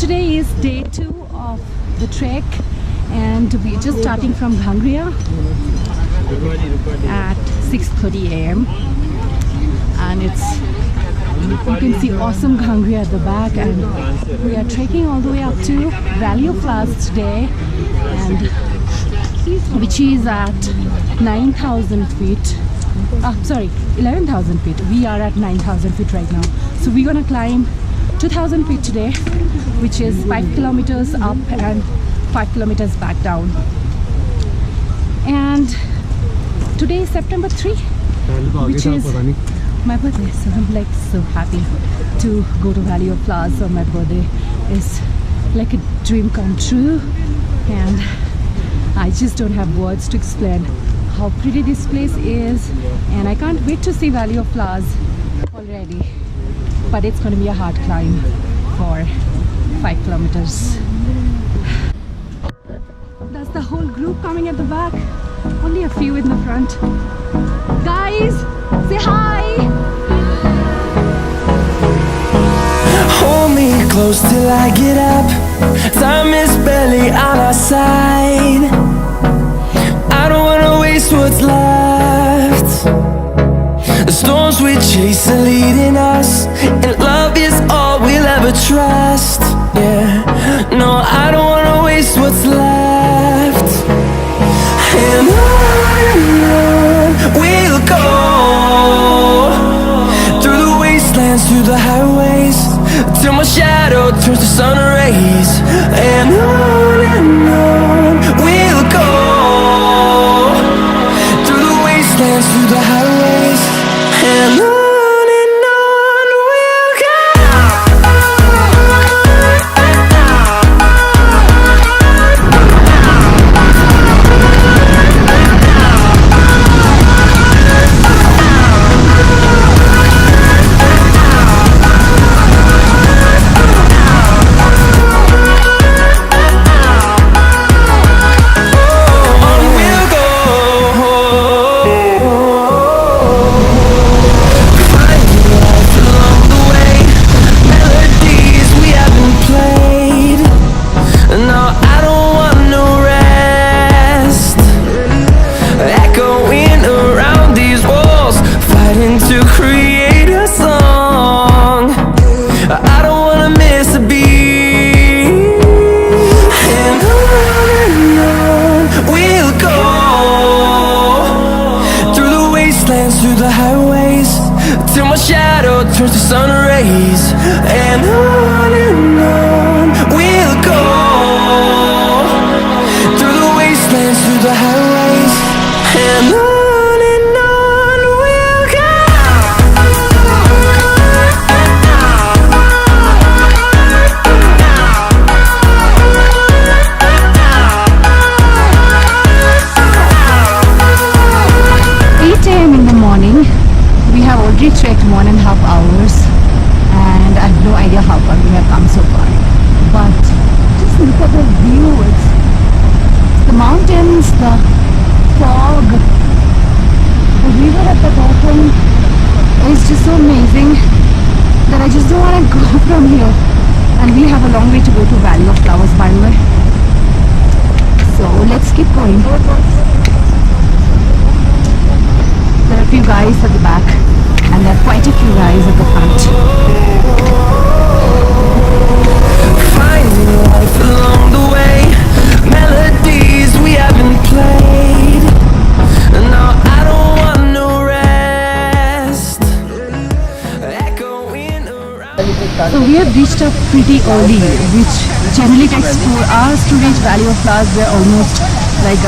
today is day 2 of the trek and we're just starting from Ghangria at 6:30 a.m. and it's, you can see awesome Ghangria at the back, and we are trekking all the way up to Valley of Flowers today, and which is at 9,000 feet. Sorry, 11,000 feet. We are at 9,000 feet right now. So we're gonna climb 2,000 feet today, which is 5 kilometers up and 5 kilometers back down. And today is September 3, which is my birthday. So I'm like so happy to go to Valley of Flowers on my birthday. It's like a dream come true, and I just don't have words to explain how pretty this place is, and I can't wait to see Valley of Flowers already. But it's going to be a hard climb for 5 kilometers. That's the whole group coming at the back, only a few in the front. Guys, say hi! Hold me close till I get up. Time is barely on our side. I don't wanna waste what's left. The storms we chase are leading us, and love is all we'll ever trust. Yeah, no, I don't wanna waste what's left. And on we'll go, through the wastelands, through the highways, till my shadow turns to sun rays. And on we'll go, through the wastelands, through the highways, and on we'll go. Through the highways, till my shadow turns to sun rays. And on we'll go, through the wastelands, through the highways, and on we'll go. In the morning, we have already trekked 1.5 hours, and I have no idea how far we have come so far. But just look at the view. It's the mountains, the fog, the river at the bottom. It's just so amazing that I just don't want to go from here. And we have a long way to go to Valley of Flowers, by the way. So let's keep going. There are a few guys at the back, and there are quite a few guys at the front. Finding life along the way, melodies we haven't played. No, I don't want no rest. Echoing around. So we have reached up pretty early, which generally takes 4 hours to reach Valley of Flowers. We're almost like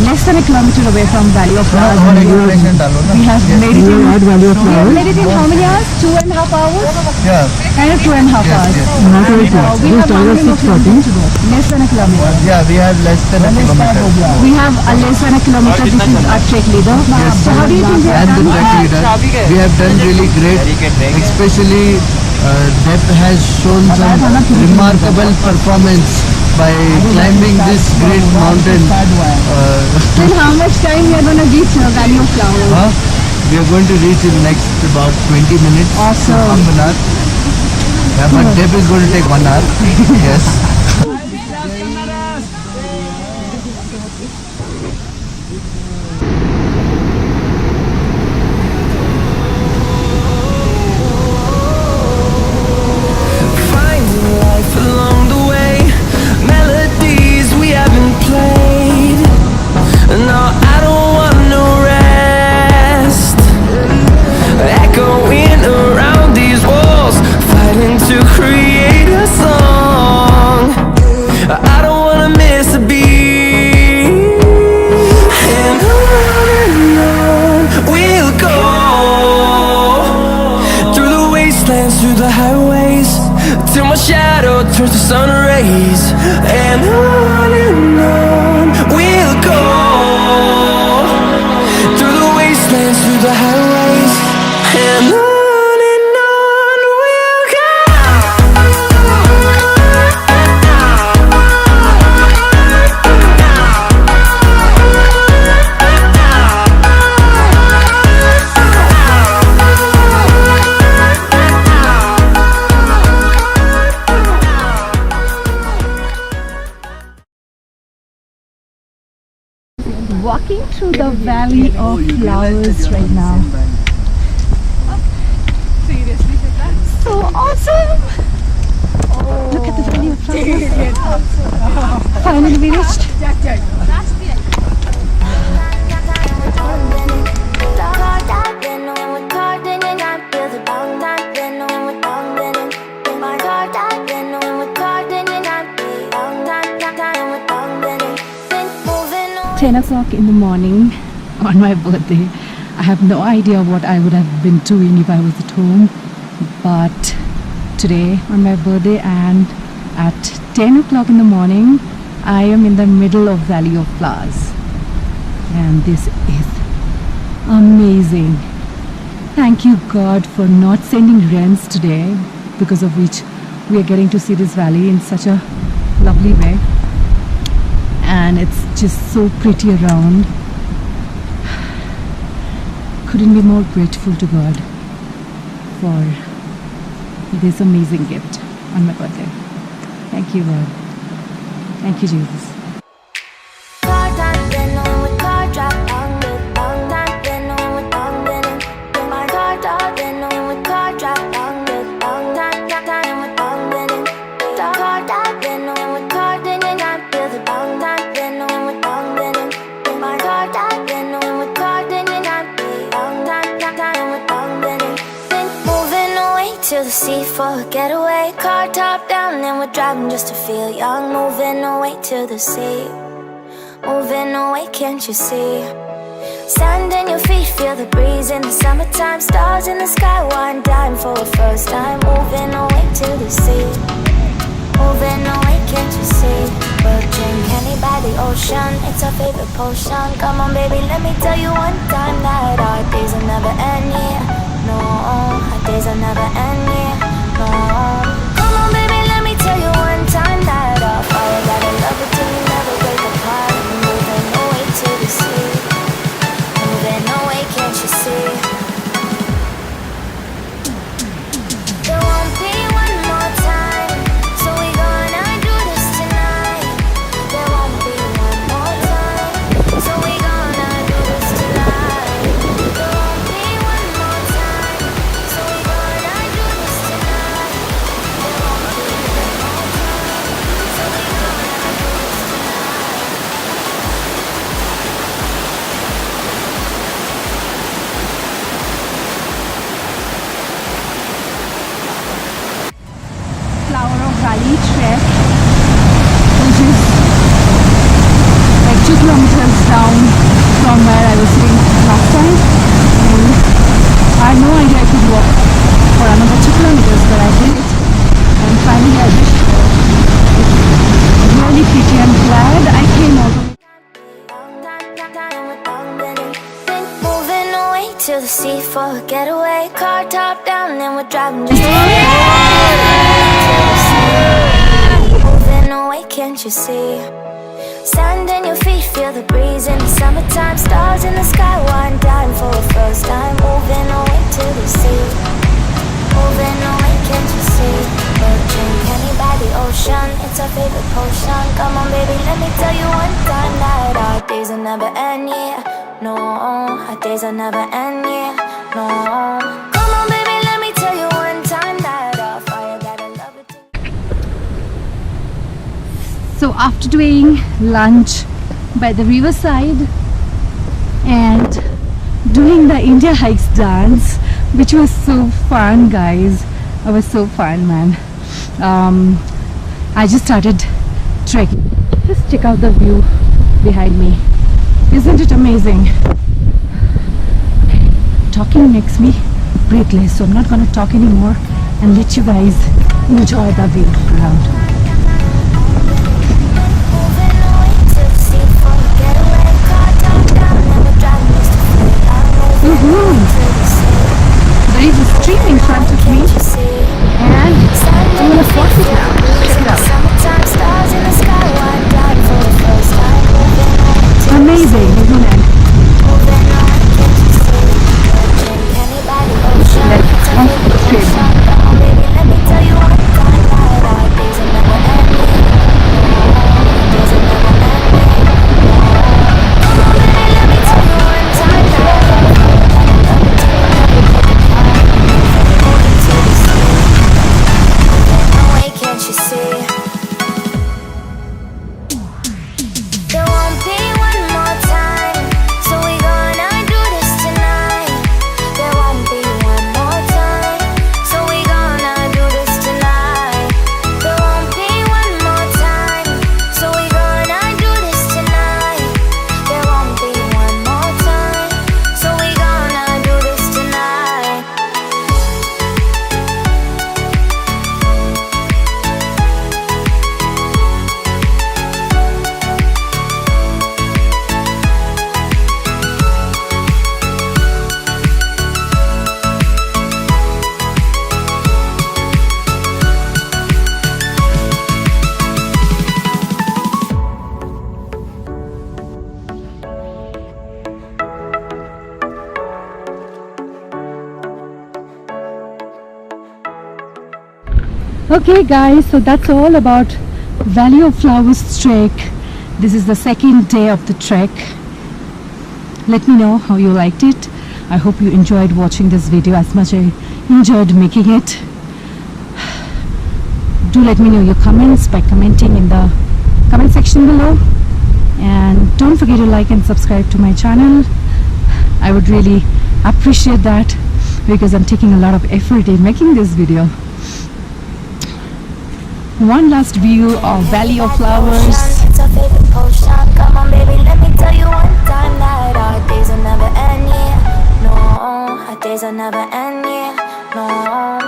less than a kilometer away from Valley of Flowers. We have made it in Valley of Flowers. We have made it in how many hours? 2.5 hours? Yeah. Kind of 2.5 hours. Not very far. We have 1 kilometer to go. Less than a kilometer. Yeah, we have less than a kilometer. We have a less than a kilometer. This is our trek leader. So how do you think we have And the done? track leader. We have done really great. Especially Deb has shown some remarkable performance by climbing this great mountain. Then how much time we are going to reach Valley of Flowers? We are going to reach in next about 20 minutes. Awesome. Half an hour. Yeah, but Deb is going to take 1 hour. Yes. Finding life along the way, melodies we haven't played. No, I don't want no rest. Echoing around these walls, fighting to create a song. I don't wanna miss a beat. And on we'll go, through the wastelands, through the highways, till my shadow turns to sun rays. And on we'll go, through the wastelands, through the highways, and on we'll go. Walking through the valley of flowers right now. Seriously, So awesome! Look at the valley of flowers. Finally we reached. Ten o'clock in the morning on my birthday. I have no idea what I would have been doing if I was at home, but today on my birthday and at 10 o'clock in the morning I am in the middle of Valley of Flowers, and this is amazing. Thank you God for not sending rains today, because of which we are getting to see this valley in such a lovely way, and it's just so pretty around. Couldn't be more grateful to God for this amazing gift on my birthday. Thank you God. Thank you Jesus. To the sea for a getaway, car top down and we're driving just to feel young. Moving away to the sea, moving away, can't you see? Sand in your feet, feel the breeze in the summertime. Stars in the sky, one dime for a first time. Moving away to the sea, moving away, can't you see? We'll drink honey by the ocean, it's our favorite potion. Come on baby, let me tell you one time that our days will never end, yeah. No, our days will never end, yeah. No, come on baby, let me tell you one time that I'll follow that I love it till we never break apart. Moving away to the sea, moving away, can't you see? There won't be one more time, so we gonna do this tonight. There won't be one more time, so we gonna do this tonight. There won't be one more time, so we gonna do this tonight. There won't be one more time, so we gonna do this tonight. Flower of Valley trek, which is like 2 kilometers down from where I was sitting last time, and I had no idea I could walk for another 2 kilometers, but I did it, and finally I reached there. It's really pretty. I'm glad I came all the way. Moving away to the sea for a getaway, car top down and we're driving just moving away, can't you see? Sand in your feet, feel the breeze in the summertime. Stars in the sky, one dime for a first time. Moving away to the sea, moving away, can't you see? We'll drink honey by the ocean, it's our favorite potion. Come on baby, let me tell you one time that our days will never end, yeah. No, our days will never end, yeah. No. Come on baby, let me tell you one time that our fire got a love it. So after doing lunch by the riverside and doing the IndiaHikes dance, which was so fun, guys. It was so fun, man. I just started trekking. Just check out the view behind me. Isn't it amazing? Talking makes me breathless, so I'm not gonna talk anymore and let you guys enjoy the view around. Moving away to the sea for a getaway. Car top down and we're driving just to feel like moving to the sea. There is a stream in front of me, Can't you see? and I'm gonna cross it now. Check it out. Summertime stars in the sky, white light for the first time. Moving on to the Amazing, isn't it? moving on, can't you see? Drink anybody ocean. Let's It's our cross favorite the stream. potion. Come on, baby, let me tell you one time that our days will never end. Our days will never end. Come on, baby, let me tell you one time that our moving to the sea. Moving away, can't you see? There won't be one more time, so we gonna do this tonight. There won't be one more time, so we gonna do this tonight. There won't be one more time, so we gonna do this tonight. There won't be one more time, so we gonna do this tonight. Okay guys, so that's all about Valley of Flowers trek. This is the second day of the trek. Let me know how you liked it. I hope you enjoyed watching this video as much as I enjoyed making it. Do let me know your comments by commenting in the comment section below, and don't forget to like and subscribe to my channel. I would really appreciate that because I'm taking a lot of effort in making this video. One last view of Valley of Flowers. It's our favorite potion. Come on, baby, let me tell you one time that our days will never end, yeah. No, our days will never end, yeah. No.